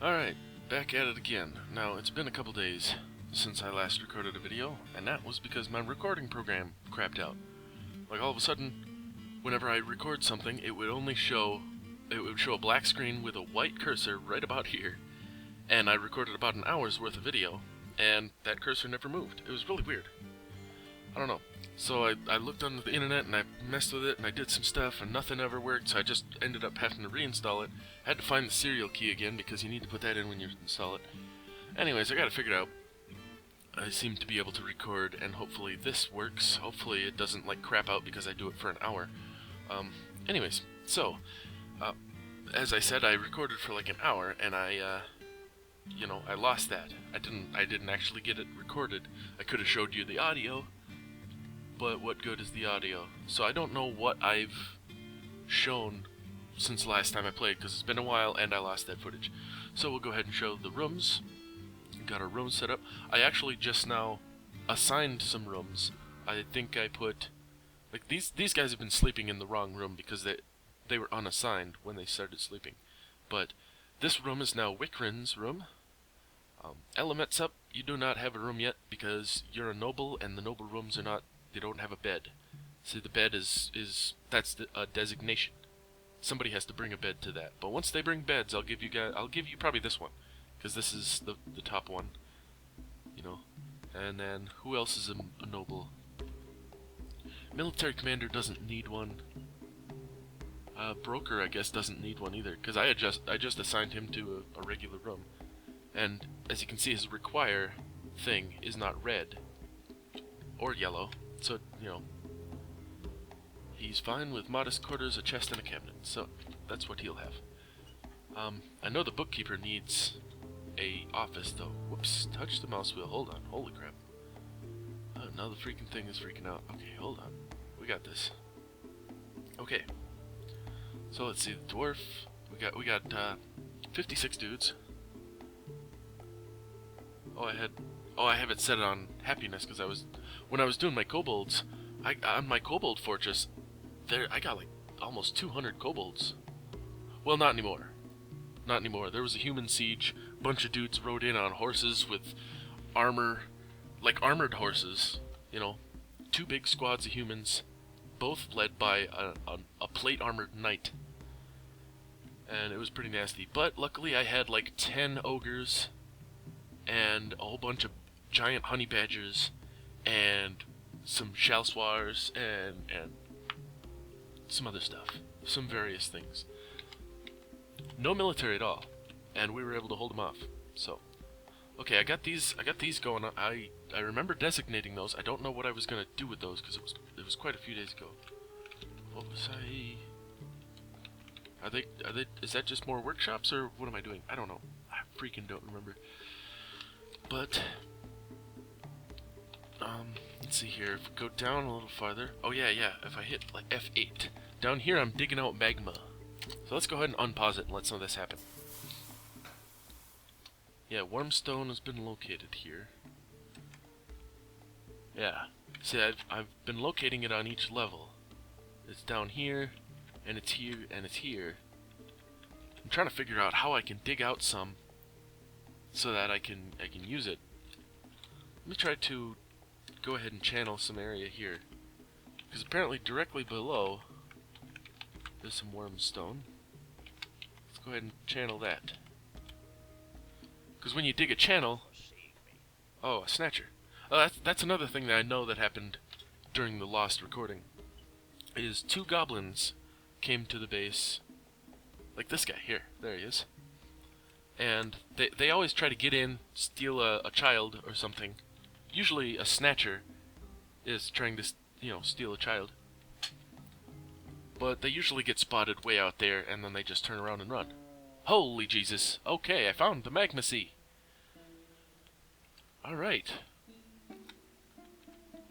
Alright, back at it again. Now, it's been a couple days since I last recorded a video, and that was because my recording program crapped out. Like, all of a sudden, whenever I record something, it would show a black screen with a white cursor right about here, and I recorded about an hour's worth of video, and that cursor never moved. It was really weird. I don't know. So I looked on the internet and I messed with it and I did some stuff and nothing ever worked, so I just ended up having to reinstall it. I had to find the serial key again because you need to put that in when you install it. Anyways, I got it figured out. I seem to be able to record, and hopefully this works. Hopefully it doesn't like crap out because I do it for an hour. Anyways, so as I said, I recorded for like an hour and I lost that. I didn't actually get it recorded. I could have showed you the audio, but what good is the audio? So I don't know what I've shown since last time I played, because it's been a while and I lost that footage. So we'll go ahead and show the rooms. Got our room set up. I actually just now assigned some rooms. I think I put... like, these guys have been sleeping in the wrong room because they were unassigned when they started sleeping. But this room is now Wickryn's room. Element's up. You do not have a room yet because you're a noble and the noble rooms are not... they don't have a bed. See, the bed that's a designation. Somebody has to bring a bed to that. But once they bring beds, I'll give you probably this one, because this is the top one, you know. And then who else is a noble? Military commander doesn't need one. Broker, I guess, doesn't need one either, because I just assigned him to a regular room. And as you can see, his require thing is not red or yellow. So, you know, he's fine with modest quarters, a chest, and a cabinet. So, that's what he'll have. I know the bookkeeper needs a office, though. Whoops, touch the mouse wheel. Hold on. Holy crap. Oh, now the freaking thing is freaking out. Okay, hold on. We got this. Okay. So, let's see. The dwarf. We got 56 dudes. I have it set on happiness because when I was doing my kobolds, on my kobold fortress, I got like almost 200 kobolds. Well, not anymore. Not anymore. There was a human siege. A bunch of dudes rode in on horses with armor, like armored horses. You know, 2 big squads of humans, both led by a plate armored knight. And it was pretty nasty. But luckily, I had like 10 ogres and a whole bunch of giant honey badgers and some chalsoirs and some other stuff, some various things. No military at all, and we were able to hold them off. So, okay, I got these going on. I remember designating those. I don't know what I was gonna do with those because it was quite a few days ago. What was I? Are they? Is that just more workshops, or what am I doing? I don't know. I freaking don't remember. But let's see here. If we go down a little farther. Oh yeah. If I hit like F8 down here, I'm digging out magma. So let's go ahead and unpause it and let some of this happen. Yeah, wormstone has been located here. Yeah. See, I've been locating it on each level. It's down here, and it's here, and it's here. I'm trying to figure out how I can dig out some so that I can use it. Let me try to go ahead and channel some area here, because apparently directly below there's some wormstone. Let's go ahead and channel that. Because when you dig a channel... oh, a snatcher. Oh, that's another thing that I know that happened during the lost recording. Is 2 goblins came to the base. Like this guy here. There he is. And they always try to get in, steal a child or something. Usually a snatcher is trying to, steal a child. But they usually get spotted way out there, and then they just turn around and run. Holy Jesus. Okay, I found the Magma Sea. Alright.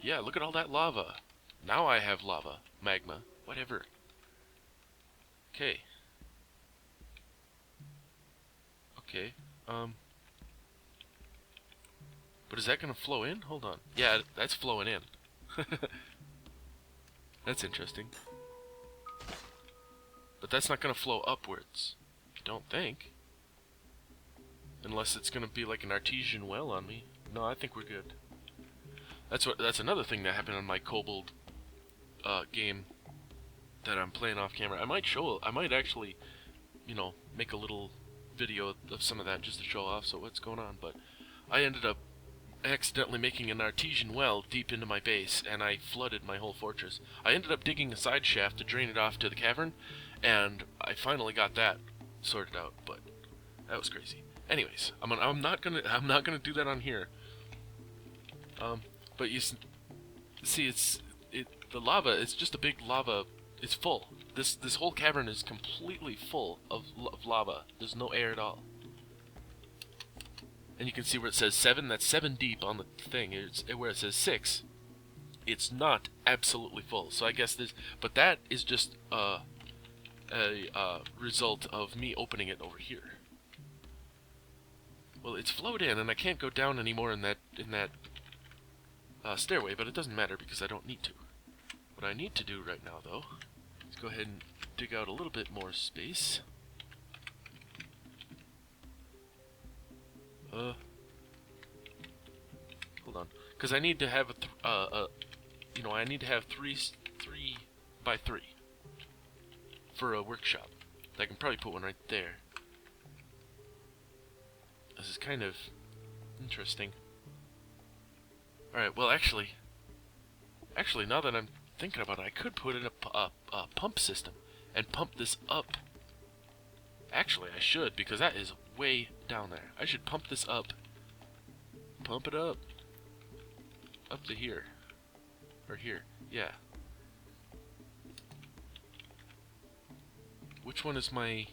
Yeah, look at all that lava. Now I have lava. Magma. Whatever. Okay. Okay. But is that gonna flow in? Hold on. Yeah, that's flowing in. That's interesting. But that's not gonna flow upwards. I don't think. Unless it's gonna be like an artesian well on me. No, I think we're good. That's another thing that happened on my Kobold game that I'm playing off camera. I might actually, you know, make a little video of some of that just to show off so what's going on, but I ended up accidentally making an artesian well deep into my base, and I flooded my whole fortress. I ended up digging a side shaft to drain it off to the cavern, and I finally got that sorted out, but that was crazy. Anyways, I'm not gonna do that on here. But you see, the lava. It's just a big lava. It's full. This whole cavern is completely full of lava. There's no air at all. And you can see where it says 7. That's 7 deep on the thing. Where it says 6, it's not absolutely full. So I guess but that is just a result of me opening it over here. Well, it's flowed in, and I can't go down anymore in that stairway, but it doesn't matter because I don't need to. What I need to do right now, though, is go ahead and dig out a little bit more space. Hold on, because I need to have I need to have 3 by 3 for a workshop. I can probably put one right there. This is kind of interesting. Alright, well actually, now that I'm thinking about it, I could put in a pump system and pump this up. Actually, I should, because that is way down there. I should pump this up. Pump it up. Up to here. Or here. Yeah. Which one is my...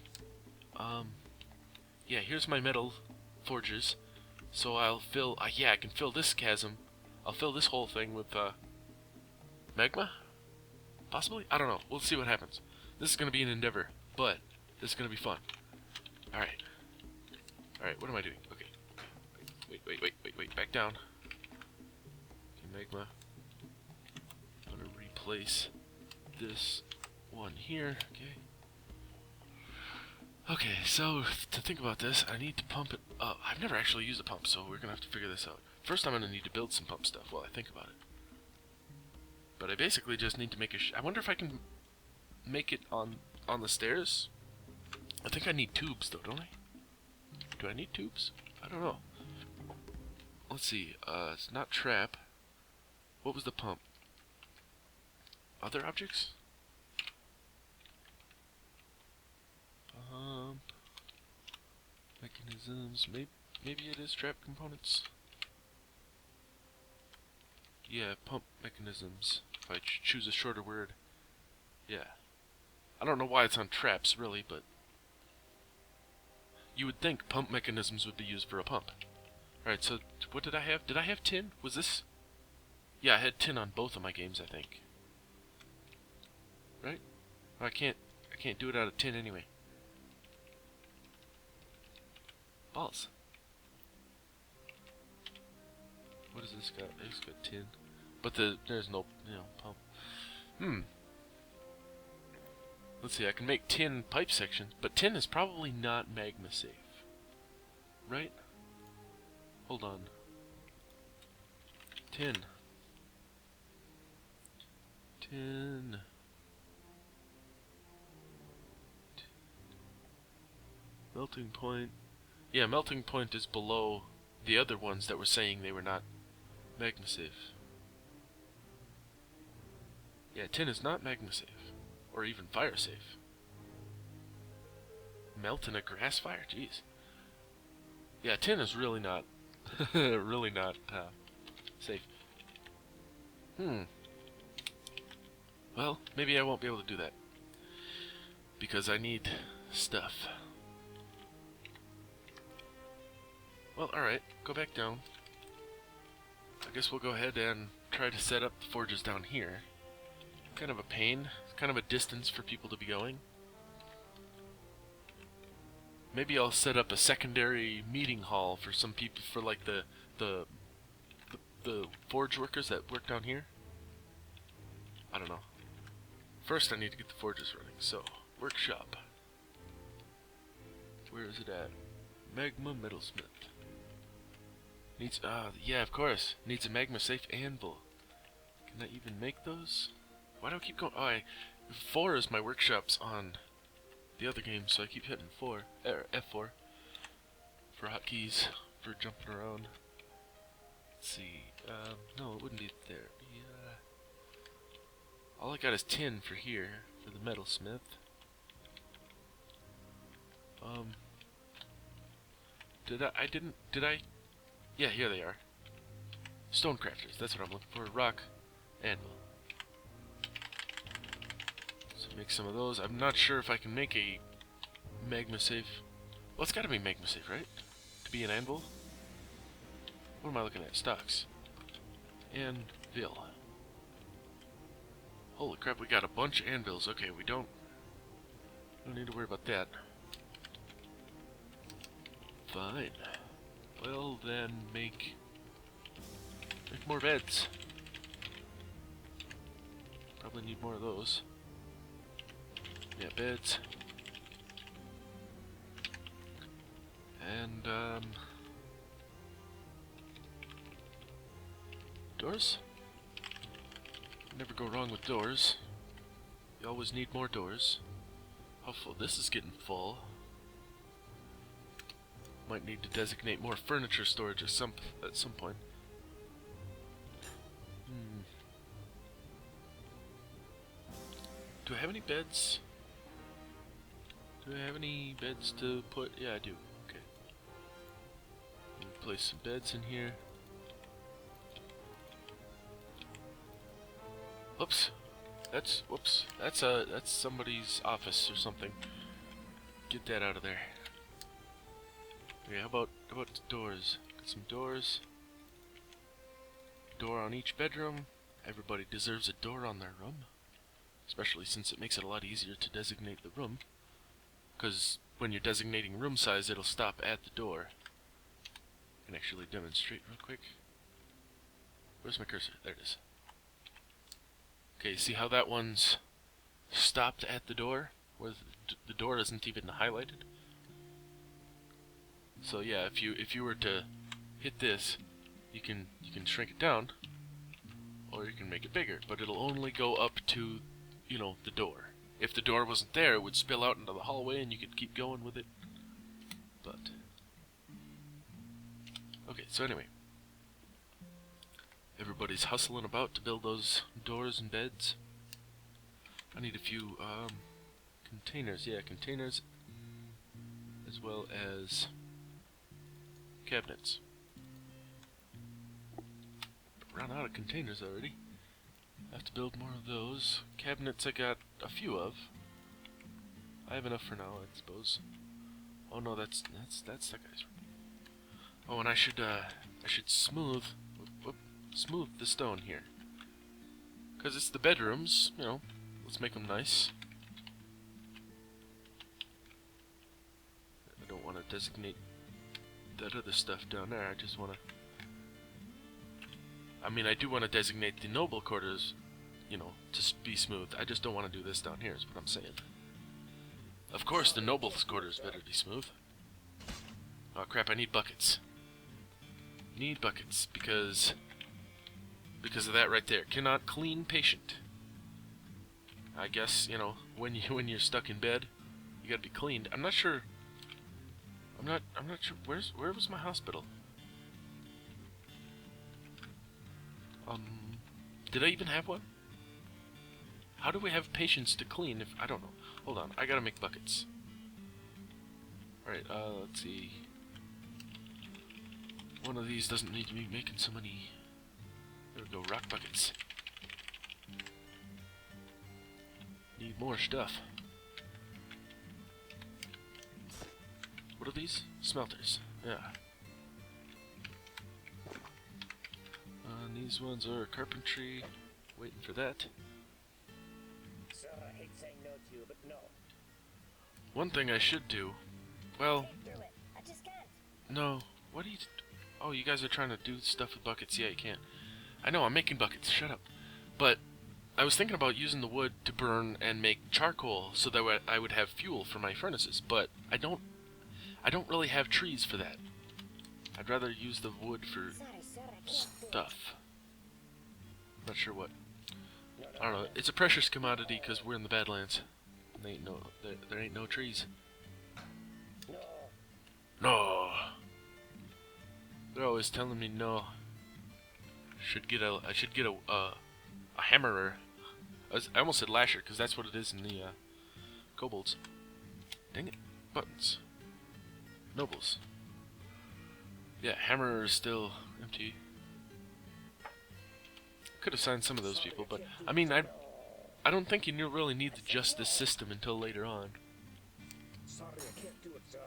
Yeah, here's my metal forges. So I'll fill... yeah, I can fill this chasm. I'll fill this whole thing with, magma? Possibly? I don't know. We'll see what happens. This is going to be an endeavor, but this is going to be fun. Alright. Alright, what am I doing? Okay. Wait. Back down. Okay, magma. I'm going to replace this one here. Okay. Okay, so to think about this, I need to pump it up. I've never actually used a pump, so we're going to have to figure this out. First, I'm going to need to build some pump stuff while I think about it. But I basically just need to make I wonder if I can make it on the stairs? I think I need tubes, though, don't I? Do I need tubes? I don't know. Let's see. It's not trap. What was the pump? Other objects? Mechanisms. Maybe it is trap components. Yeah, pump mechanisms. If I choose a shorter word. Yeah. I don't know why it's on traps, really, but... You would think pump mechanisms would be used for a pump. Alright, so what did I have? Did I have tin? Was this... Yeah, I had tin on both of my games, I think. Right? I can't do it out of tin anyway. Balls. What has this got? It's got tin. But there's no, pump. Let's see, I can make tin pipe section, but tin is probably not magma safe. Right? Hold on. Tin. Melting point. Yeah, melting point is below the other ones that were saying they were not magma safe. Yeah, tin is not magma safe. Or even fire safe. Melt in a grass fire? Jeez. Yeah, tin is really not really not safe. Well, maybe I won't be able to do that. Because I need stuff. Well, alright, go back down. I guess we'll go ahead and try to set up the forges down here. Kind of a pain, kind of a distance for people to be going. Maybe I'll set up a secondary meeting hall for some people, for like the forge workers that work down here. I don't know. First I need to get the forges running, so workshop. Where is it at? Magma metalsmith. Needs, yeah, of course. Needs a magma safe anvil. Can I even make those? Why do I keep going? Oh, 4 is my workshops on the other game, so I keep hitting 4, or F4 for hotkeys, for jumping around. Let's see, no, it wouldn't be there. Yeah. All I got is 10 for here, for the metalsmith. Did I? Yeah, here they are. Stonecrafters, that's what I'm looking for. Rock, anvil. So make some of those. I'm not sure if I can make a magma safe. Well, it's gotta be magma safe, right? To be an anvil? What am I looking at? Stocks. Anvil. Holy crap, we got a bunch of anvils. Okay, we don't need to worry about that. Fine. Well, then make more beds. Probably need more of those. Yeah, beds. And, doors? Never go wrong with doors. You always need more doors. How full? This is getting full. Might need to designate more furniture storage at some point. Do I have any beds? Do I have any beds to put? Yeah, I do. Okay. Place some beds in here. Whoops. Whoops. That's somebody's office or something. Get that out of there. Okay, how about doors? Got some doors. Door on each bedroom. Everybody deserves a door on their room. Especially since it makes it a lot easier to designate the room. Because when you're designating room size, it'll stop at the door. I can actually demonstrate real quick. Where's my cursor? There it is. Okay, see how that one's stopped at the door? Where the door isn't even highlighted? So yeah, if you were to hit this, you can shrink it down, or you can make it bigger, but it'll only go up to, you know, the door. If the door wasn't there, it would spill out into the hallway and you could keep going with it. But okay, so anyway, everybody's hustling about to build those doors and beds. I need a few containers. Yeah, containers, as well as cabinets. Run out of containers already. Have to build more of those. Cabinets I got a few of. I have enough for now, I suppose. Oh no, that's that guy's room. Oh, and I should smooth the stone here. 'Cause it's the bedrooms, you know. Let's make them nice. I don't want to designate that other stuff down there. I just want to. I mean, I do want to designate the noble quarters, you know, to be smooth. I just don't want to do this down here, is what I'm saying. Of course, the noble's quarters better be smooth. Oh crap! I need buckets. Need buckets because of that right there. Cannot clean patient. I guess, you know, when you're stuck in bed, you gotta be cleaned. I'm not sure. I'm not sure. Where was my hospital? Did I even have one? How do we have patients to clean if I don't know? Hold on, I gotta make buckets. Alright, let's see. One of these doesn't need to be making so many. There we go, rock buckets. Need more stuff. What are these? Smelters. Yeah. These ones are carpentry. Waiting for that. Sorry, I hate saying no to you, but no. One thing I should do. Well. I just can't. No. What are you? Oh, you guys are trying to do stuff with buckets. Yeah, you can't. I know. I'm making buckets. Shut up. But I was thinking about using the wood to burn and make charcoal, so that I would have fuel for my furnaces. But I I don't really have trees for that. I'd rather use the wood for stuff. Not sure what. I don't know. It's a precious commodity because we're in the Badlands. There ain't no trees. No. They're always telling me no. I should get a hammerer. I almost said lasher because that's what it is in the kobolds. Dang it. Buttons. Nobles. Yeah, hammerer is still empty. Could have signed some of those people, but I mean, I don't think you really need the justice system until later on. Sorry, I can't do it, sir.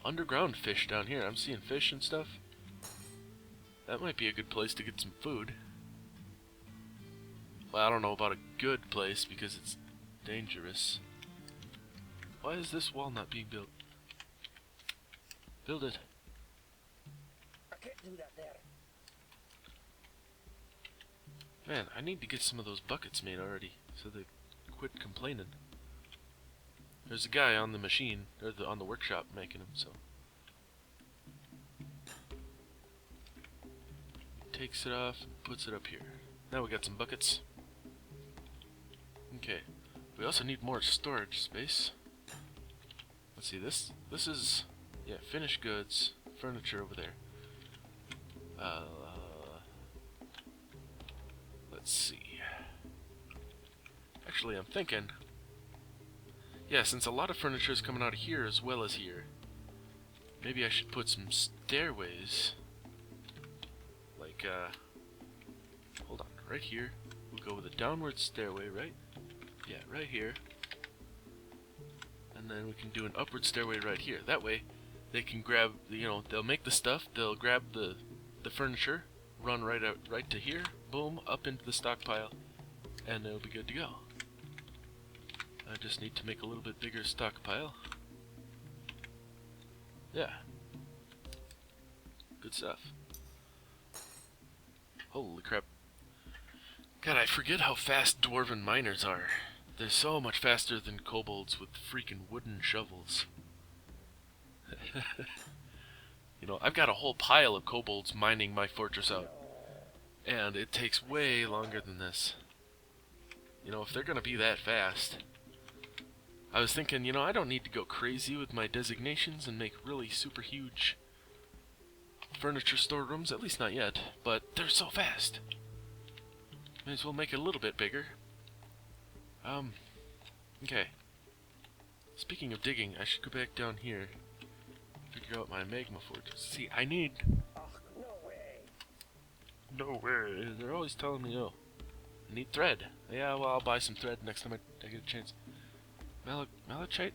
Underground fish down here. I'm seeing fish and stuff. That might be a good place to get some food. Well, I don't know about a good place because it's dangerous. Why is this wall not being built? Build it. I can't do that there. Man, I need to get some of those buckets made already, so they quit complaining. There's a guy on the machine, or on the workshop, making them, so. Takes it off and puts it up here. Now we got some buckets. Okay. We also need more storage space. Let's see, this is, yeah, finished goods, furniture over there. Let's see. Actually, I'm thinking, yeah, since a lot of furniture is coming out of here as well as here, maybe I should put some stairways. Like, hold on, right here. We'll go with a downward stairway, right? Yeah, right here. And then we can do an upward stairway right here. That way, they can grab, you know, they'll make the stuff, they'll grab the furniture, run right to here, boom, up into the stockpile, and it'll be good to go. I just need to make a little bit bigger stockpile. Yeah. Good stuff. Holy crap. God, I forget how fast dwarven miners are. They're so much faster than kobolds with freaking wooden shovels. You know, I've got a whole pile of kobolds mining my fortress out. And it takes way longer than this. You know, if they're gonna be that fast. I was thinking, you know, I don't need to go crazy with my designations and make really super huge furniture storerooms, at least not yet, but they're so fast. May as well make it a little bit bigger. Okay. Speaking of digging, I should go back down here. Figure out my magma fortress. See, I need... Oh, no way. No way. They're always telling me no. I need thread. Yeah, well, I'll buy some thread next time I get a chance. Malachite?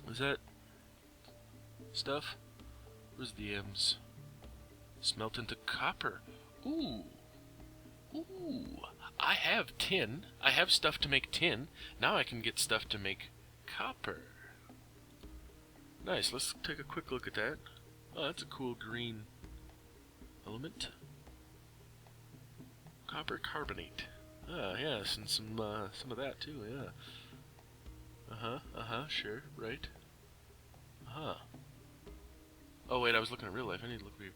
Is that stuff? Where's the M's? Smelt into copper. Ooh. Ooh. I have tin. I have stuff to make tin. Now I can get stuff to make copper. Nice. Let's take a quick look at that. Oh, that's a cool green element. Copper carbonate. Ah, yes, and some of that too, yeah. Sure, right. Oh wait, I was looking at real life. I need to look weird.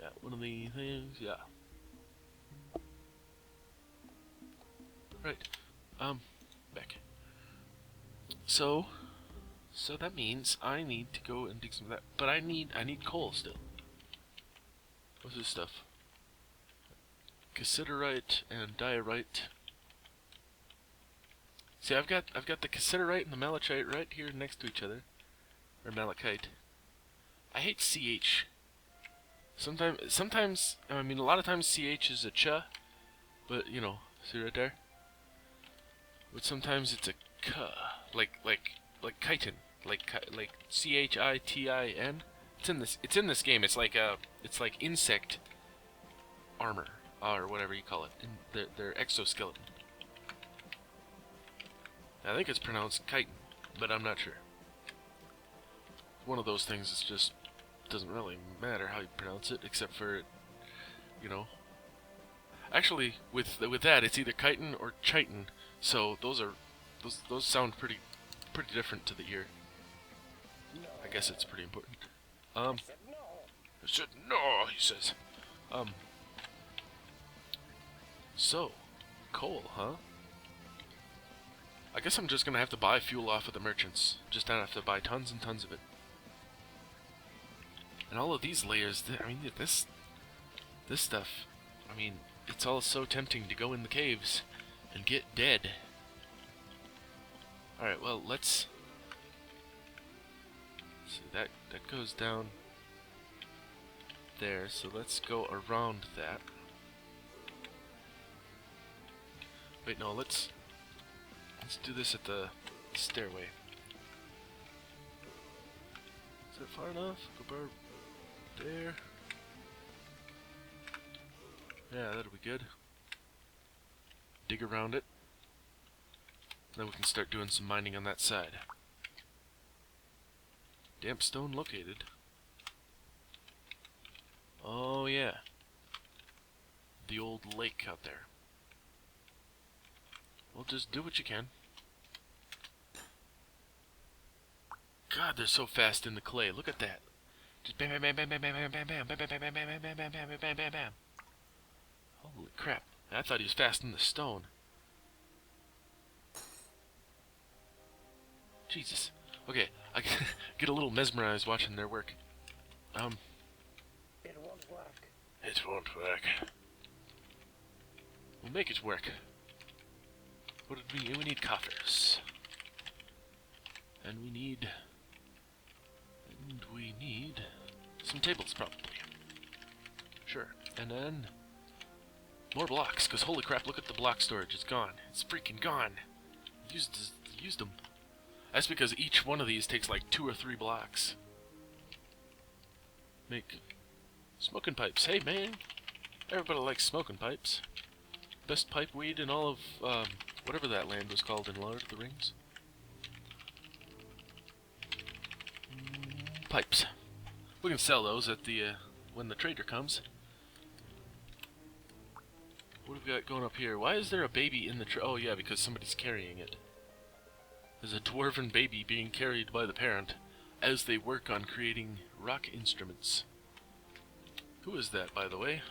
Yeah, one of the things, yeah. Right. Back. So that means I need to go and dig some of that. But I need coal still. What's this stuff? Cassiterite and diorite. See, I've got the cassiterite and the malachite right here next to each other, or malachite. I hate CH. Sometimes, I mean, a lot of times CH is a ch, but you know, see right there. But sometimes it's a k, like chitin, like CHITIN. It's in this game. It's like insect armor. Or whatever you call it, in their exoskeleton. I think it's pronounced chitin, but I'm not sure. One of those things is just doesn't really matter how you pronounce it, except for, you know. Actually, with that, it's either chitin or chitin. So those are Those sound pretty different to the ear. No. I guess it's pretty important. I said no. I said no, he says. So, coal, huh? I guess I'm just gonna have to buy fuel off of the merchants. Just don't have to buy tons and tons of it. And all of these layers, I mean, this stuff, I mean, it's all so tempting to go in the caves and get dead. Alright, well, let's see, that goes down there, so let's go around that. Wait, no, let's do this at the stairway. Is that far enough? Go bar there. Yeah, that'll be good. Dig around it. Then we can start doing some mining on that side. Damp stone located. Oh yeah. The old lake out there. Well, just do what you can. God, they're so fast in the clay. Look at that. Just bam, bam, bam, bam, bam, bam, bam, bam, bam, bam, bam, bam, bam, bam, bam, bam, bam, bam, bam, bam. Holy crap! I thought he was fast in the stone. Jesus. Okay, I get a little mesmerized watching their work. It won't work. It won't work. We'll make it work. What did we need? We need coffers. And we need some tables, probably. Sure. And then more blocks, because holy crap, look at the block storage. It's gone. It's freaking gone. Used them. That's because each one of these takes like 2 or 3 blocks. Make smoking pipes. Hey, man. Everybody likes smoking pipes. Best pipe weed in all of, whatever that land was called in Lord of the Rings. Pipes. We can sell those at the, when the trader comes. What have we got going up here? Why is there a baby in the oh yeah, because somebody's carrying it. There's a dwarven baby being carried by the parent as they work on creating rock instruments. Who is that, by the way?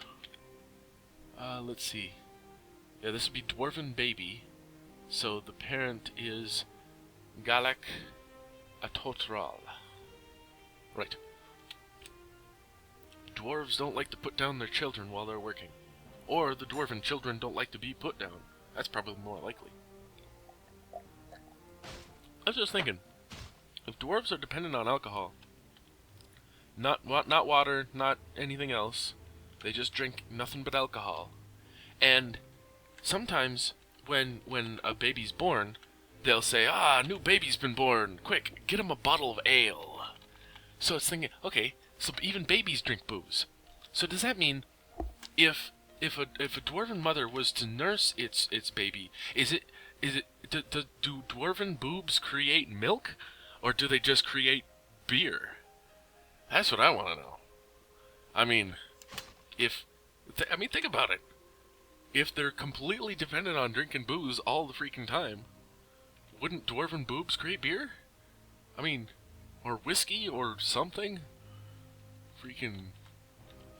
Let's see. Yeah, this would be dwarven baby. So the parent is Galak Atotral. Right. Dwarves don't like to put down their children while they're working. Or the dwarven children don't like to be put down. That's probably more likely. I was just thinking, if dwarves are dependent on alcohol, not water, not anything else, they just drink nothing but alcohol, and sometimes when a baby's born, they'll say, new baby's been born, quick, get him a bottle of ale. So it's thinking, okay, so even babies drink booze. So does that mean if a dwarven mother was to nurse its baby, do dwarven boobs create milk, or do they just create beer? That's what I want to know. I mean, think about it. If they're completely dependent on drinking booze all the freaking time, wouldn't dwarven boobs create beer? I mean, or whiskey or something? Freaking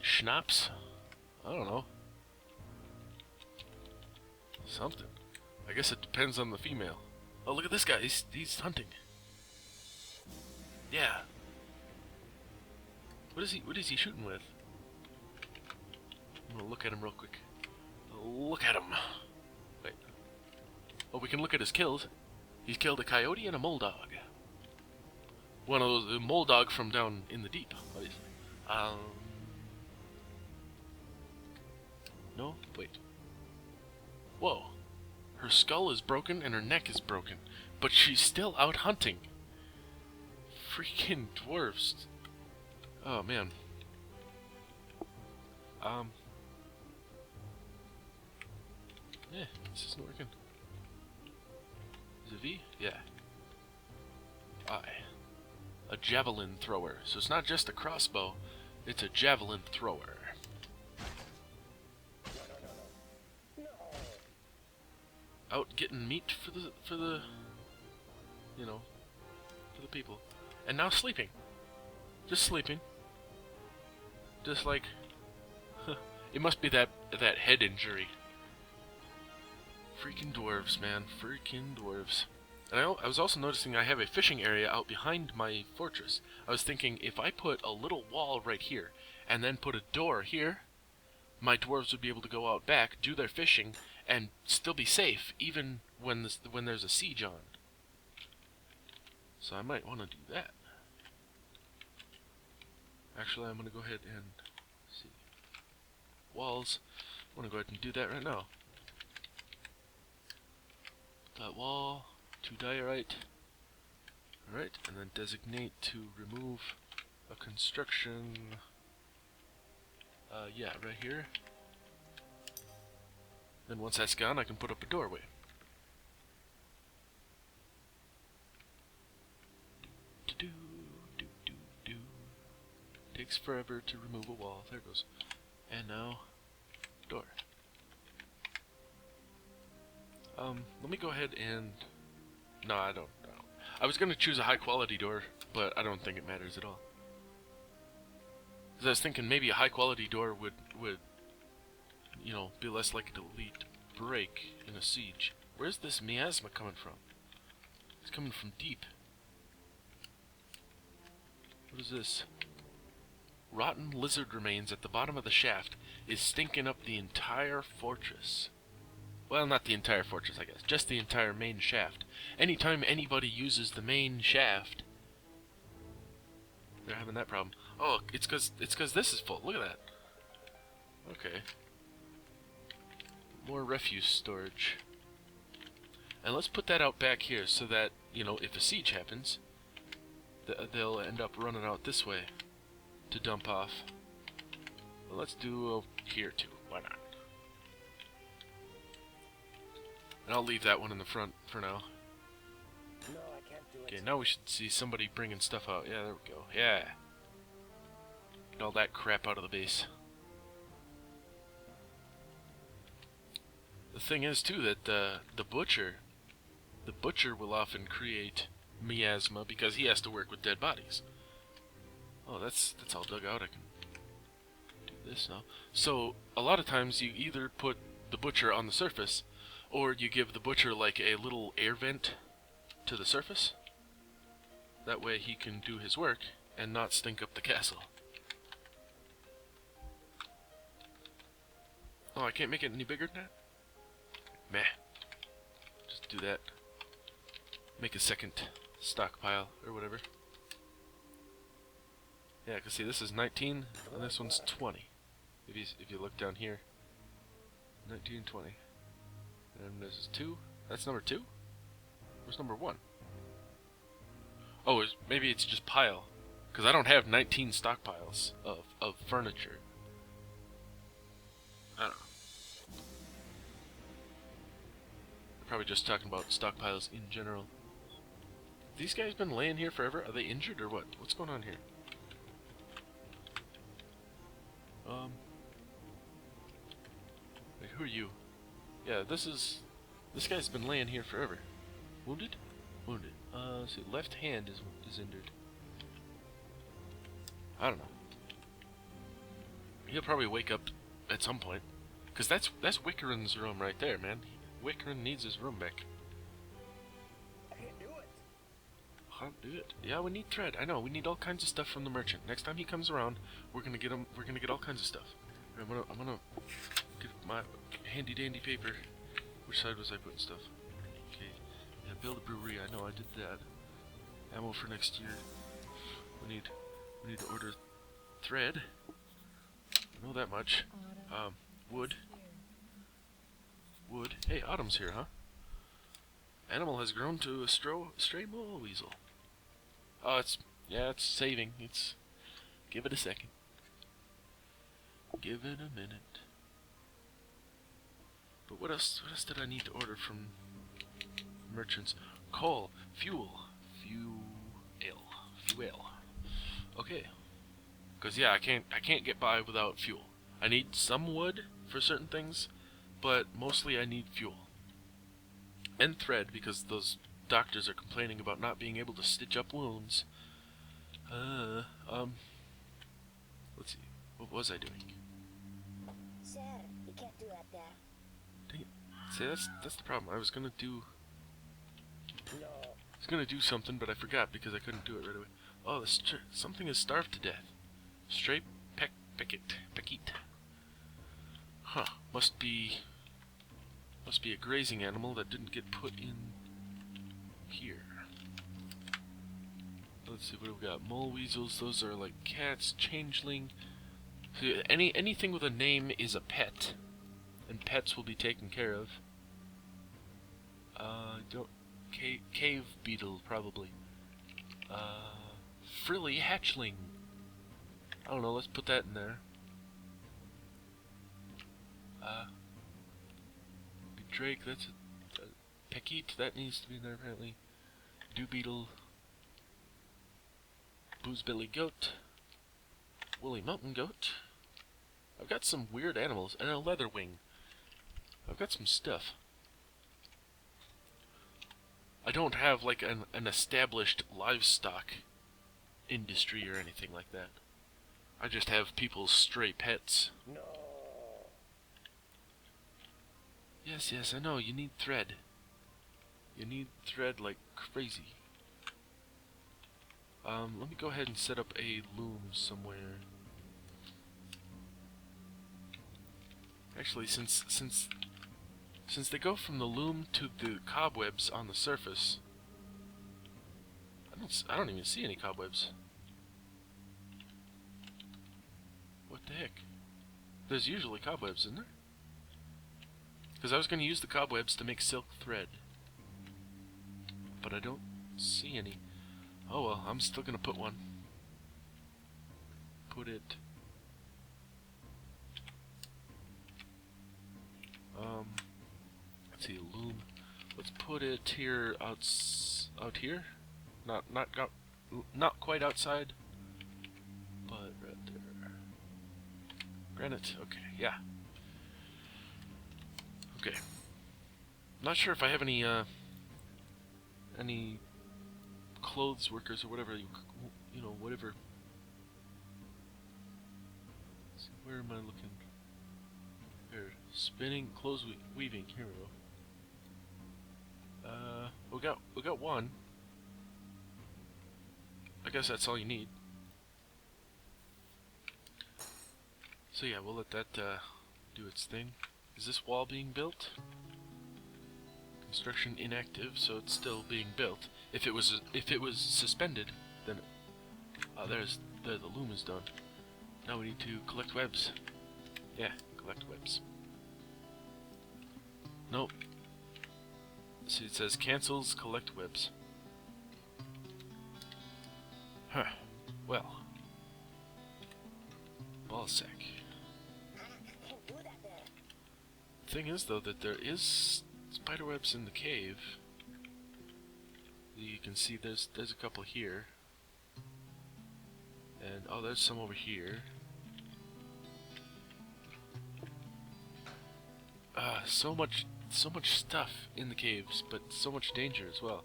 schnapps? I don't know. Something. I guess it depends on the female. Oh, look at this guy. He's hunting. Yeah. What is he shooting with? I'm gonna look at him real quick. Look at him. Wait. Oh, we can look at his kills. He's killed a coyote and a mole dog. One of those, the mole dog from down in the deep, obviously. No? Wait. Whoa. Her skull is broken and her neck is broken, but she's still out hunting. Freaking dwarves. Oh, man. Yeah, this isn't working. Is it V? Yeah. I. A javelin thrower. So it's not just a crossbow, it's a javelin thrower. No. Out getting meat for the you know, for the people. And now sleeping. Just sleeping. Just like, it must be that head injury. Freaking dwarves, man. Freaking dwarves. And I was also noticing I have a fishing area out behind my fortress. I was thinking if I put a little wall right here, and then put a door here, my dwarves would be able to go out back, do their fishing, and still be safe, even when there's a siege on. So I might want to do that. Actually, I'm going to go ahead and see. Walls. I'm going to go ahead and do that right now. That wall, 2 diorite. Alright, and then designate to remove a construction. Yeah, right here. Then once that's gone, I can put up a doorway. Takes forever to remove a wall. There it goes. And now, door. Let me go ahead and... No, I don't. I was going to choose a high quality door, but I don't think it matters at all. Because I was thinking maybe a high quality door would, you know, be less likely to break in a siege. Where's this miasma coming from? It's coming from deep. What is this? Rotten lizard remains at the bottom of the shaft is stinking up the entire fortress. Well, not the entire fortress, I guess. Just the entire main shaft. Anytime anybody uses the main shaft, they're having that problem. Oh, it's cause this is full. Look at that. Okay. More refuse storage. And let's put that out back here so that, you know, if a siege happens, they'll end up running out this way to dump off. Well, let's do here too. Why not? And I'll leave that one in the front for now. No, I can't do it. Okay, now we should see somebody bringing stuff out. Yeah, there we go. Yeah. Get all that crap out of the base. The thing is, too, that the butcher will often create miasma because he has to work with dead bodies. Oh, that's all dug out. I can do this now. So, a lot of times you either put the butcher on the surface, or you give the butcher like a little air vent to the surface. That way he can do his work and not stink up the castle. Oh, I can't make it any bigger than that? Meh. Just do that. Make a second stockpile, or whatever. Yeah, because see, this is 19, and this one's 20. If you look down here. 19, 20. And this is 2. That's number 2? Where's number 1? Oh, maybe it's just pile. Because I don't have 19 stockpiles of furniture. I don't know. They're probably just talking about stockpiles in general. These guys been laying here forever? Are they injured or what? What's going on here? Wait, who are you? Yeah, this guy's been laying here forever. Wounded? Wounded. So left hand is injured. I don't know. He'll probably wake up at some point. Cause that's Wickeran's room right there, man. Wickeran needs his room back. I can do it. Can't do it. Yeah, we need thread. I know. We need all kinds of stuff from the merchant. Next time he comes around, we're gonna get him. We're gonna get all kinds of stuff. I'm gonna get my handy dandy paper. Which side was I putting stuff? Okay. Yeah, build a brewery. I know. I did that. Ammo for next year. We need to order thread. I know that much. Wood. Wood. Hey, Autumn's here, huh? Animal has grown to a stray mole weasel. Oh, it's saving. Give it a second. Give it a minute. But what else did I need to order from merchants? Coal, fuel. Okay. Cause yeah, I can't get by without fuel. I need some wood for certain things, but mostly I need fuel. And thread, because those doctors are complaining about not being able to stitch up wounds. Let's see. What was I doing? Sir, you can't do that there. Dang it. See, that's the problem. I was gonna do No. something, but I forgot because I couldn't do it right away. Oh, something is starved to death. Stray peckit. Huh. Must be a grazing animal that didn't get put in here. Let's see, what do we got? Mole weasels, those are like cats, changeling. So anything with a name is a pet. And pets will be taken care of. Cave beetle, probably. Frilly hatchling. I don't know, let's put that in there. Drake, that's a peckit, that needs to be in there apparently. Dew beetle. Boozebilly goat. Woolly mountain goat. I've got some weird animals, and a leather wing. I've got some stuff. I don't have like an established livestock industry or anything like that. I just have people's stray pets. No. Yes, I know, you need thread. You need thread like crazy. Let me go ahead and set up a loom somewhere. Actually, since they go from the loom to the cobwebs on the surface, I don't even see any cobwebs. What the heck? There's usually cobwebs, isn't there? Because I was going to use the cobwebs to make silk thread, but I don't see any. Oh well, I'm still going to put one. Put it. Let's see, loom. Let's put it here out here. Not quite outside, but right there. Granite. Okay, yeah. Okay. Not sure if I have any clothes workers or whatever you know, whatever. Let's see, where am I looking? Here, spinning, clothes weaving. Here we go. We got one. I guess that's all you need. So yeah, we'll let that do its thing. Is this wall being built? Construction inactive, so it's still being built. If it was suspended, then there the loom is done. Now we need to collect webs. Yeah, collect webs. Nope. See, it says cancels collect webs. Huh. Well. Ballsack. I can't do that there. Thing is, though, that there is spiderwebs in the cave. You can see there's a couple here. And oh, there's some over here. So much stuff in the caves, but so much danger as well.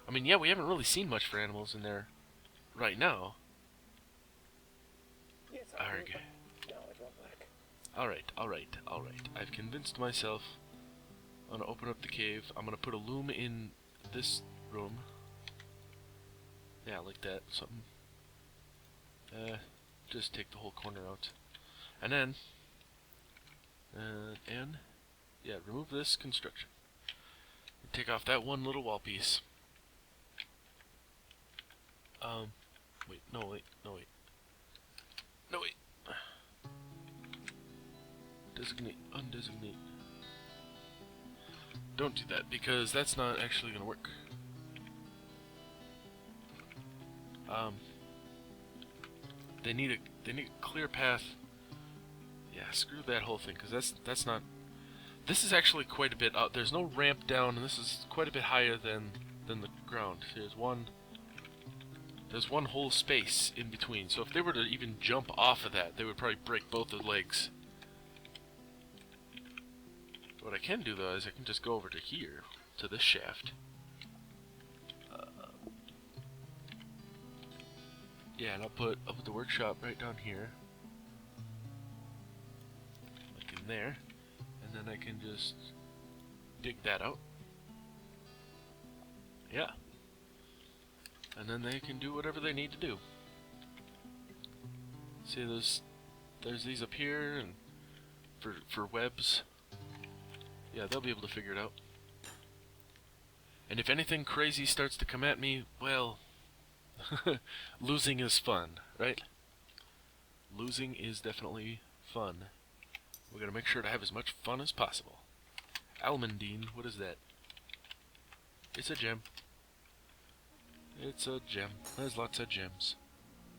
I mean, yeah, we haven't really seen much for animals in there right now. Yes, Arg. No, it won't work. Alright. I've convinced myself. I'm gonna open up the cave. I'm gonna put a loom in this room. Yeah, like that. Something. Just take the whole corner out. And then, yeah, remove this construction. Take off that one little wall piece. Wait. Designate, undesignate. Don't do that, because that's not actually gonna work. They need a clear path. Yeah, screw that whole thing, because that's not. This is actually quite a bit up. There's no ramp down, and this is quite a bit higher than the ground. There's one whole space in between. So if they were to even jump off of that, they would probably break both their legs. What I can do though is I can just go over to here, to this shaft, Yeah, and I'll put the workshop right down here. Like in there. And then I can just dig that out. Yeah. And then they can do whatever they need to do. See, there's these up here, and for webs. Yeah, they'll be able to figure it out. And if anything crazy starts to come at me, well, losing is fun, right? Losing is definitely fun. We gotta make sure to have as much fun as possible. Almandine, what is that? It's a gem. It's a gem. There's lots of gems.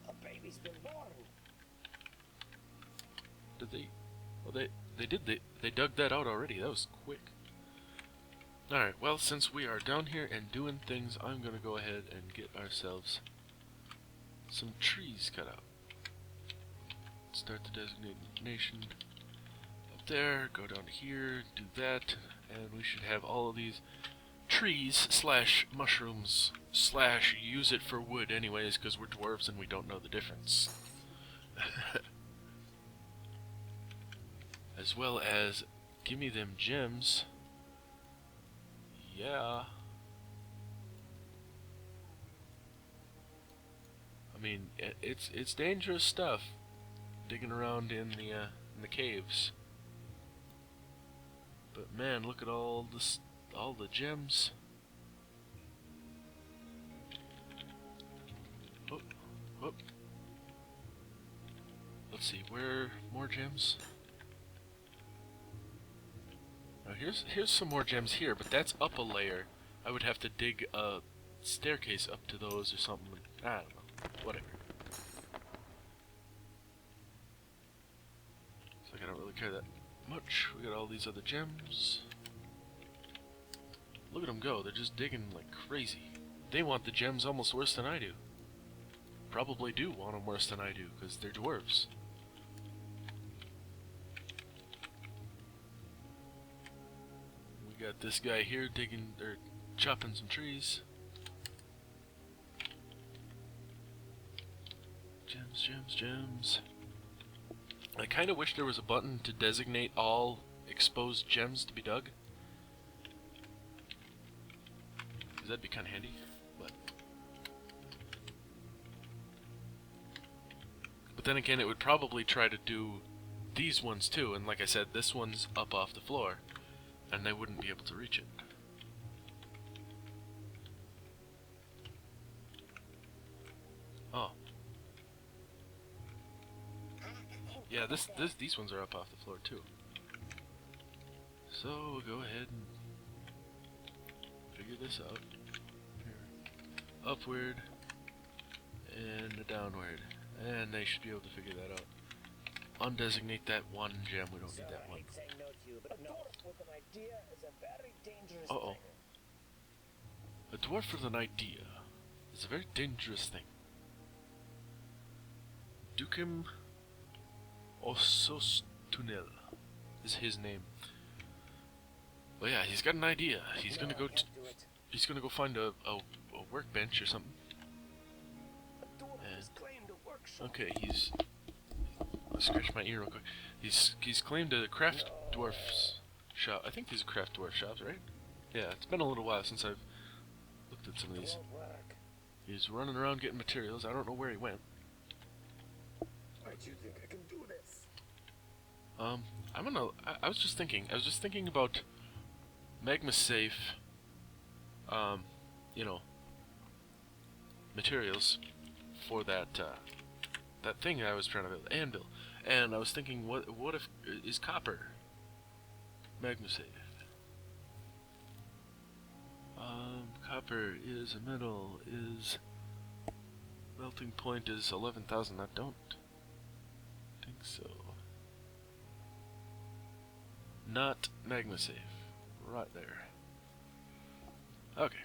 A baby's been born. Did they? Well, they dug that out already. That was quick. Alright, well, since we are down here and doing things, I'm gonna go ahead and get ourselves some trees cut out. Start the designation up there, go down here, do that, and we should have all of these trees slash mushrooms slash use it for wood anyways, because we're dwarves and we don't know the difference. As well as, give me them gems. Yeah. I mean, it's dangerous stuff, digging around in the caves. But man, look at all the gems. Oh, oh. Let's see, where more gems? Now here's some more gems here, but that's up a layer. I would have to dig a staircase up to those or something. I don't know. Whatever. It's like I don't really care that much. We got all these other gems. Look at them go. They're just digging like crazy. They want the gems almost worse than I do. Probably do want them worse than I do, because they're dwarves. We got this guy here digging, or chopping some trees. Gems, gems, gems. I kind of wish there was a button to designate all exposed gems to be dug. Because that'd be kind of handy. But then again, it would probably try to do these ones too. And like I said, this one's up off the floor. And they wouldn't be able to reach it. Oh. Yeah, these ones are up off the floor too. So we'll go ahead and figure this out. Here. Upward and downward. And they should be able to figure that out. Undesignate that one gem. We don't need that one. Uh-oh. A dwarf with an idea is a very dangerous thing. Dukim Osostunel is his name. Well, yeah, he's got an idea. He's gonna go. He's gonna go find a workbench or something. And, okay, he's. I'll scratch my ear real quick. He's claimed a craft dwarf's shop. I think these are craft dwarf shops, right? Yeah, it's been a little while since I've looked at some of these. He's running around getting materials. I don't know where he went. Why do you think I can do this? I was just thinking about Magma safe, you know, materials for that thing I was trying to build, anvil. And I was thinking, what if is copper Magma safe? Copper is a metal. Is melting point is 11,000. I don't think so. Not Magma safe. Right there. Okay.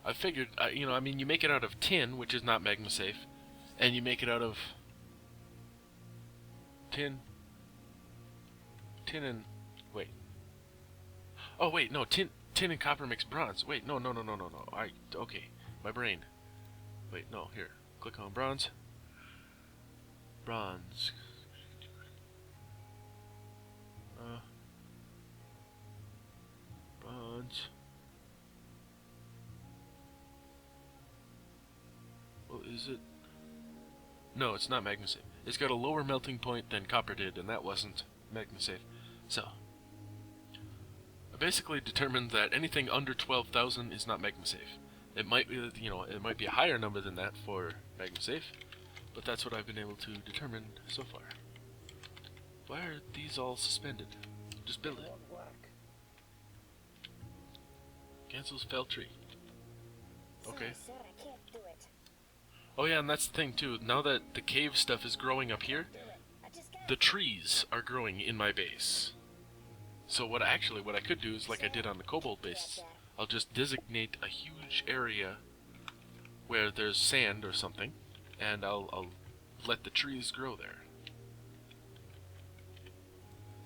I figured, you know, I mean, you make it out of tin, which is not Magma safe, and you make it out of tin and wait. Oh wait, no, tin and copper makes bronze. Wait, no. Okay, my brain. Wait, no, here. Click on bronze. Bronze. Bronze. Well, is it? No, it's not magma safe. It's got a lower melting point than copper did, and that wasn't magma safe. So, I basically determined that anything under 12,000 is not magma safe. It might be, it might be a higher number than that for magma safe, but that's what I've been able to determine so far. Why are these all suspended? Just build it. Won't work. Cancels fell tree. Okay. Sorry, sir, I can't do it. Oh yeah, and that's the thing too. Now that the cave stuff is growing up here, Do it. I just can't. the trees are growing in my base. So what I could do is like I did on the kobold base. I'll just designate a huge area where there's sand or something, and I'll let the trees grow there.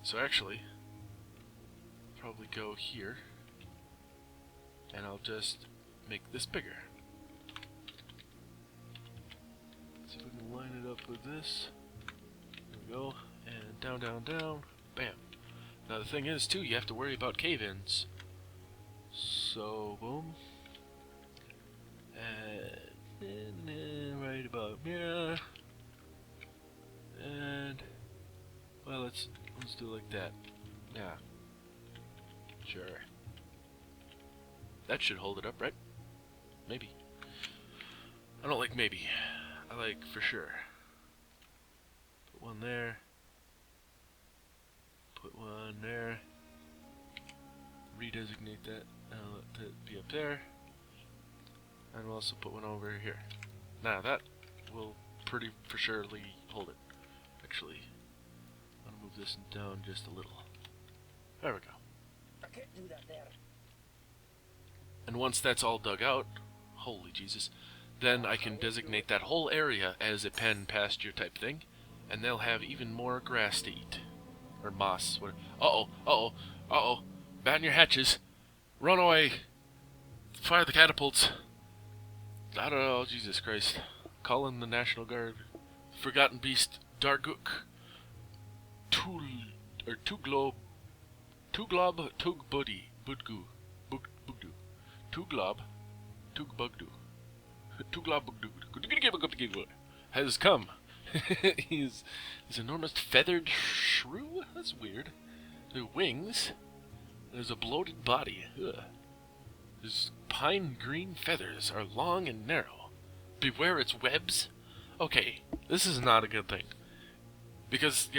So actually, probably go here, and I'll just make this bigger. See if we can line it up with this. There we go, and down, down, down, bam. Now the thing is too, you have to worry about cave-ins. So, boom. And then right about here. And, well, let's do it like that. Yeah. Sure. That should hold it up, right? Maybe. I don't like maybe. I like for sure. Put one there. Put one there. Redesignate that. I'll let that be up there. And we'll also put one over here. Now that will pretty for surely hold it. Actually, I'm gonna move this down just a little. There we go. I can't do that there. And once that's all dug out, holy Jesus, then I can designate that whole area as a pen pasture type thing, and they'll have even more grass to eat. Or moss. Uh-oh, uh-oh, uh-oh. Batten your hatches. Run away. Fire the catapults. I don't know, Jesus Christ. Call in the National Guard. Forgotten Beast, Darguk. Tuglob, Tugbuddy, Budgu, Bugdu. Tuglob, Tugbugdu. Tuglob Bugdu. Has come. He's enormous feathered shrew? That's weird. The wings. There's a bloated body. Ugh. His pine green feathers are long and narrow. Beware its webs. Okay, this is not a good thing. Because,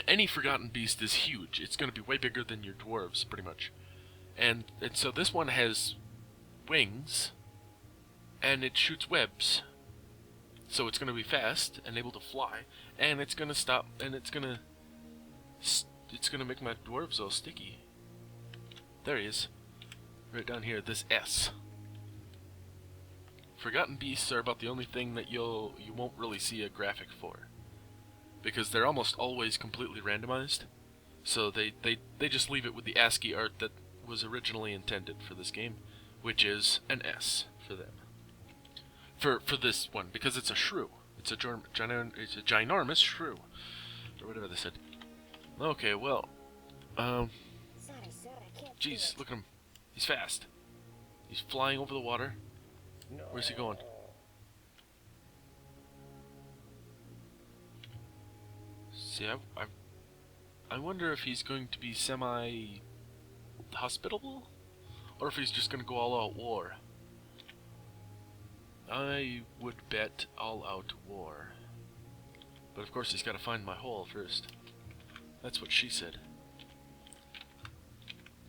any forgotten beast is huge. It's going to be way bigger than your dwarves, pretty much. And so this one has wings, and it shoots webs. So it's going to be fast and able to fly, and it's going to stop, and it's going to make my dwarves all sticky. There he is. Right down here, this S. Forgotten beasts are about the only thing that you won't really see a graphic for. Because they're almost always completely randomized. So they just leave it with the ASCII art that was originally intended for this game, which is an S for them. For this one, because it's a shrew. It's a ginormous shrew. Or whatever they said. Okay, well, Sorry, sir, I can't do jeez, it. look at him. He's fast. He's flying over the water. No. Where's he going? See, I wonder if he's going to be semi-hospitable? Or if he's just going to go all out war. I would bet all out war. But of course he's got to find my hole first. That's what she said.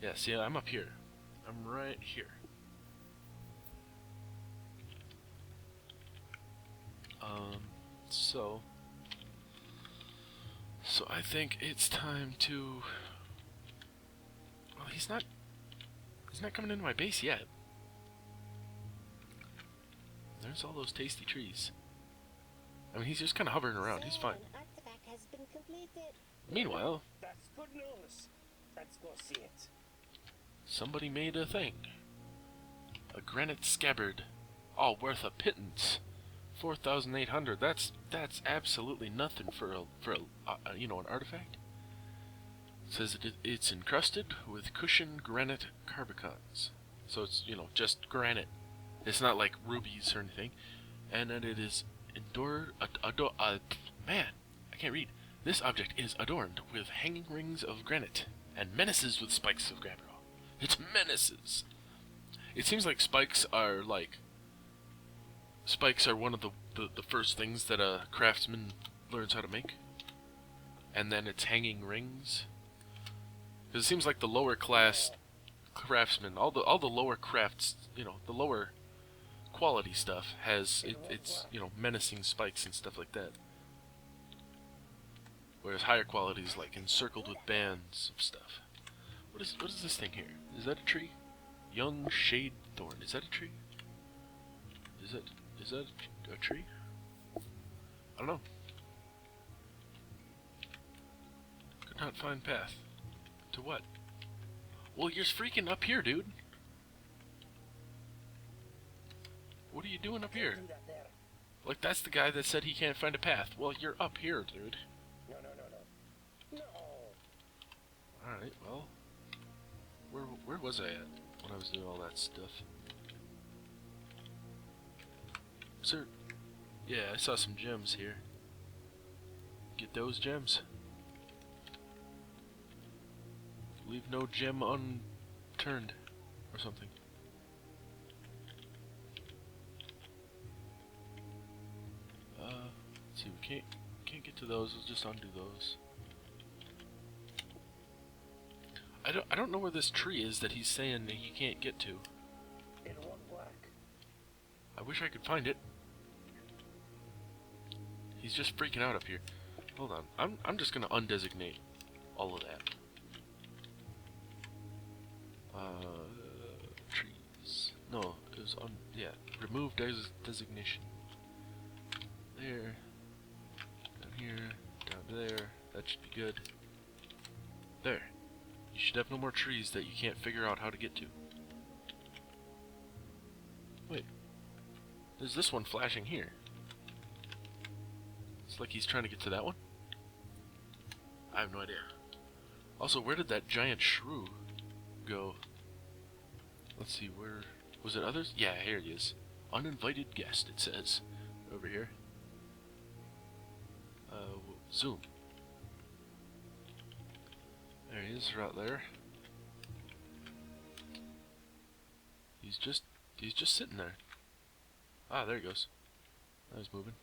Yeah, see, I'm up here. I'm right here. So I think it's time to... Well, he's not coming into my base yet. There's all those tasty trees. I mean, he's just kind of hovering around. He's fine. An artifact has been completed. Meanwhile, That's good news. Let's go see it. somebody made a thing. A granite scabbard. all worth a pittance. 4,800. That's absolutely nothing for a you know, an artifact. It says it's encrusted with cushioned granite carbicons. So it's, you know, just granite. It's not like rubies or anything. And then it is man, I can't read. This object is adorned with hanging rings of granite and menaces with spikes of granite. It's menaces. It seems like spikes are one of the first things that a craftsman learns how to make. And then it's hanging rings. Because it seems like the lower class craftsmen, all the lower crafts, you know, the lower quality stuff has it's you know, menacing spikes and stuff like that. Whereas higher quality is like encircled with bands of stuff. What is this thing here? Is that a tree? Young shade thorn. Is that a tree? Is that a tree? I don't know. Could not find path. To what? Well, you're freaking up here, dude. What are you doing up here? Do that there. Like, that's the guy that said he can't find a path. Well, you're up here, dude. No, no, no, no. No. Alright, well. Where was I at when I was doing all that stuff? Sir. Yeah, I saw some gems here. Get those gems. Leave no gem unturned, or something. Let's see, we can't get to those. Let's just undo those. I don't know where this tree is that he's saying that you can't get to. In one black. I wish I could find it. He's just freaking out up here. Hold on, I'm just gonna undesignate all of that. Trees. No, it was on. Yeah, remove designation. There. Down here. Down there. That should be good. There. You should have no more trees that you can't figure out how to get to. Wait. There's this one flashing here. It's like he's trying to get to that one. I have no idea. Also, where did that giant shrew go? Let's see, where... Was it others? Yeah, here he is. Uninvited guest, it says. Over here. Zoom. There he is, right there. He's just sitting there. Ah, there he goes. Now he's moving.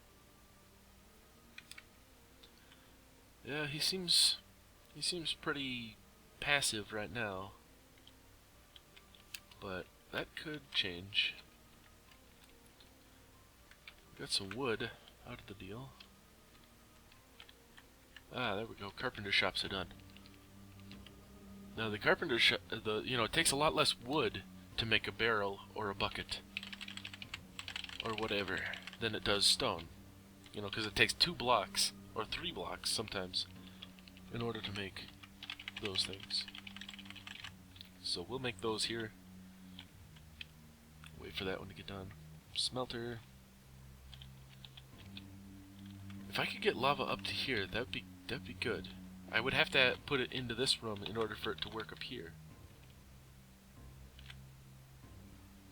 Yeah, he seems pretty passive right now. But that could change. Got some wood out of the deal. Ah, there we go. Carpenter shops are done. Now the carpenter shop, you know, it takes a lot less wood to make a barrel or a bucket or whatever than it does stone. You know, because it takes 2 blocks or 3 blocks sometimes in order to make those things. So we'll make those here. Wait for that one to get done. Smelter. If I could get lava up to here, that'd be good. I would have to put it into this room in order for it to work up here.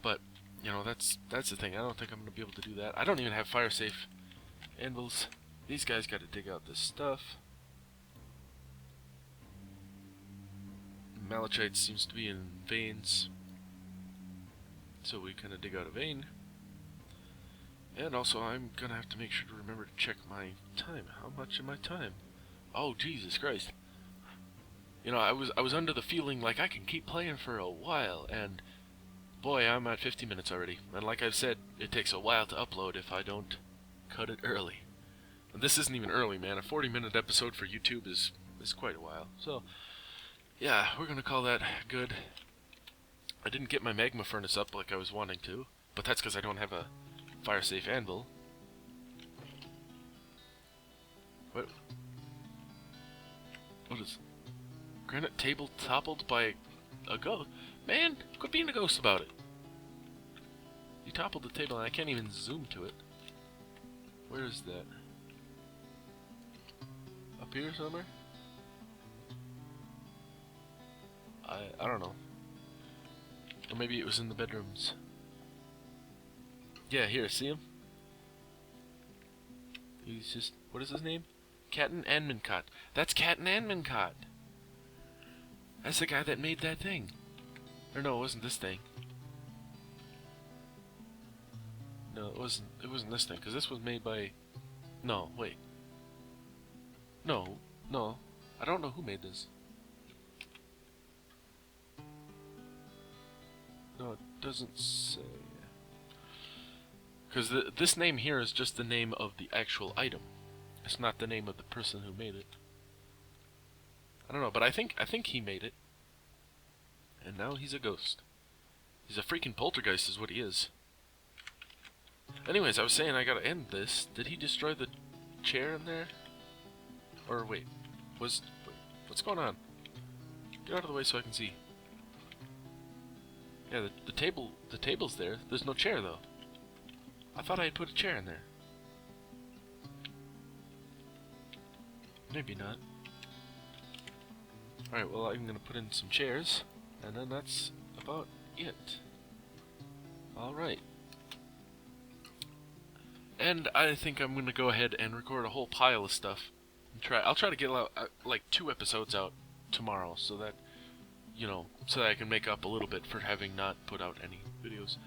But, you know, that's the thing. I don't think I'm going to be able to do that. I don't even have fire safe anvils. These guys got to dig out this stuff. Malachite seems to be in veins. So we kind of dig out a vein. And also, I'm going to have to make sure to remember to check my time. How much of my time? Oh, Jesus Christ. You know, I was under the feeling like I can keep playing for a while, and boy, I'm at 50 minutes already. And like I've said, it takes a while to upload if I don't cut it early. And this isn't even early, man. A 40-minute episode for YouTube is quite a while. So, yeah, we're going to call that good. I didn't get my magma furnace up like I was wanting to, but that's because I don't have a fire safe anvil. What is... Granite table toppled by a ghost? Man, quit being a ghost about it. toppled the table and I can't even zoom to it. Where is that? Up here somewhere? I don't know. Or maybe it was in the bedrooms. Yeah, here, see him? He's just, what is his name? Captain Anmincott. That's Captain Anmincott! That's the guy that made that thing. Or no, it wasn't this thing. No, it wasn't this thing, because this was made by... No, wait. No, I don't know who made this. No, it doesn't say. Because this name here is just the name of the actual item. It's not the name of the person who made it. I don't know, but I think he made it. And now he's a ghost. He's a freaking poltergeist is what he is. Anyways, I was saying I gotta end this. Did he destroy the chair in there? Or wait, what's going on? Get out of the way so I can see. Yeah, the table's there. There's no chair though. I thought I had put a chair in there. Maybe not. Alright, well I'm gonna put in some chairs, and then that's about it. Alright. And I think I'm gonna go ahead and record a whole pile of stuff. And I'll try to get like 2 episodes out tomorrow, so that, you know, so that I can make up a little bit for having not put out any videos.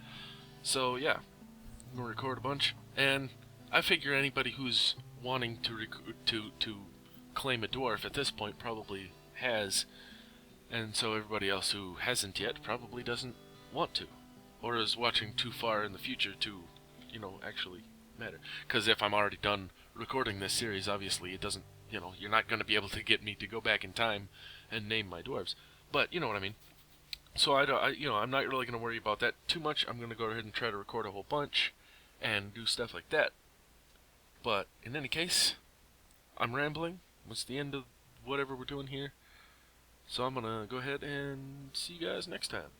So yeah, I'm gonna record a bunch, and I figure anybody who's wanting to claim a dwarf at this point probably has, and so everybody else who hasn't yet probably doesn't want to, or is watching too far in the future to, you know, actually matter. Because if I'm already done recording this series, obviously it doesn't, you know, you're not going to be able to get me to go back in time and name my dwarves. But you know what I mean. So I'm not really going to worry about that too much. I'm going to go ahead and try to record a whole bunch and do stuff like that. But in any case, I'm rambling. It's the end of whatever we're doing here. So I'm going to go ahead and see you guys next time.